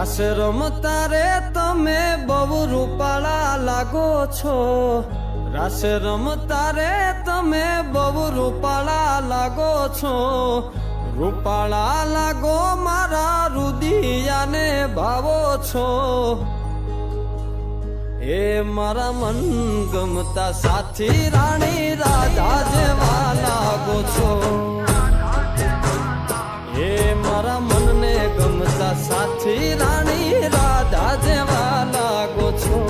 રાસ રમતા રે તમે બહુ રૂપાળા લાગો છો, રાસ રમતા રે તમે બહુ રૂપાળા લાગો છો, રૂપાળા લાગો મારા રુદિયાને ભાવો છો, એ મારા મન ગમતા સાથી રાણી રાધા જેવા લાગો છો, એ મારા મનને ગમતા સાથી રાણી રાધા જેવા લાગો છો.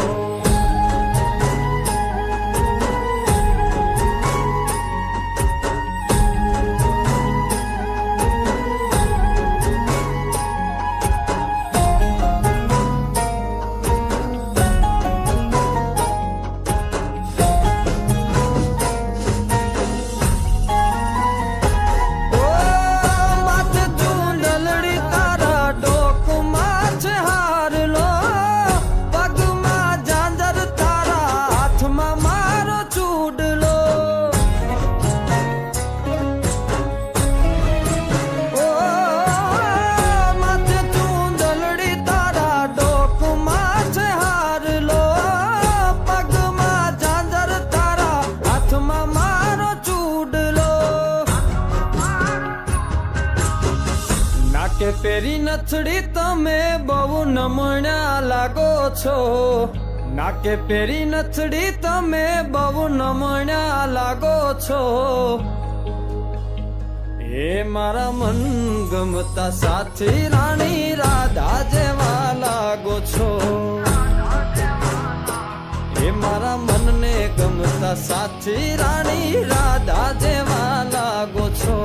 કે પેરી નથડી તમે બહુ નમણ્યા લાગો છો, નાકે પેરી નથડી તમે બહુ નમણ્યા લાગો છો, એ મારા મન ગમતા સાથી રાણી રાધા જેવા લાગો છો, એ મારા મનને ગમતા સાથી રાણી રાધા જેવા લાગો છો.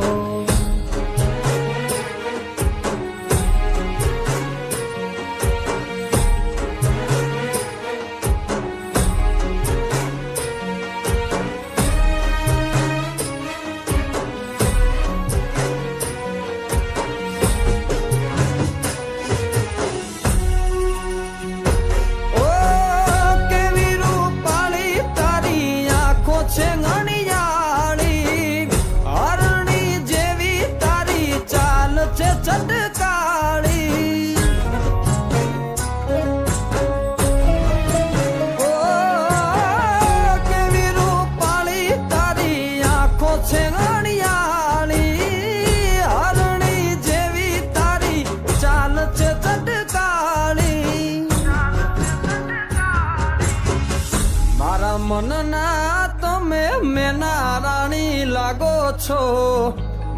મનના તમે મેના રાણી લાગો છો,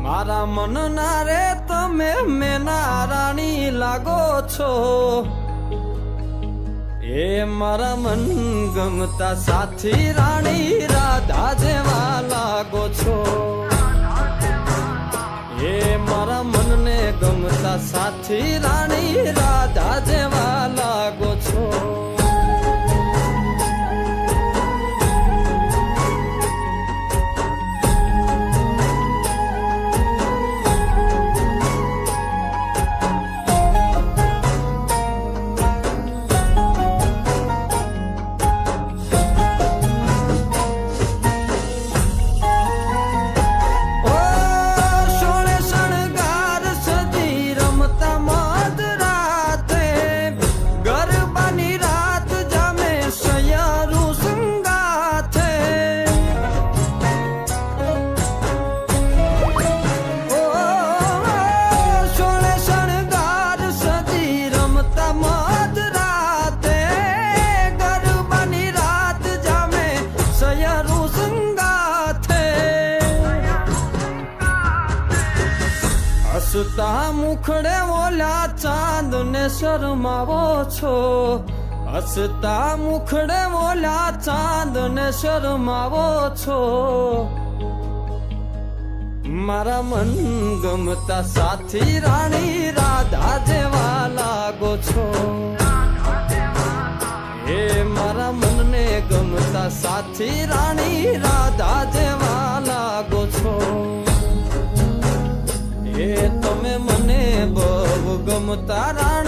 મારા મનના રે તમે મેના રાણી લાગો છો, એ મારા મન ગમતા સાથી રાણી રાધા જેવા લાગો છો, એ મારા મનને ગમતા સાથી રાણી રાધા જેવા લાગો છો. હસતા મુખડે ઓલા ચાંદ ને શરમાવો છો, હસતા મુખડે ઓલા ચાંદ ને શરમાવો છો, મારા મન ગમતા સાથી રાણી રાધા જેવા લાગો છો, એ મારા મનને ગમતા સાથી રાણી રાધા જેવા લાગો છો, એ તમે મને બહુ ગમતા રાણી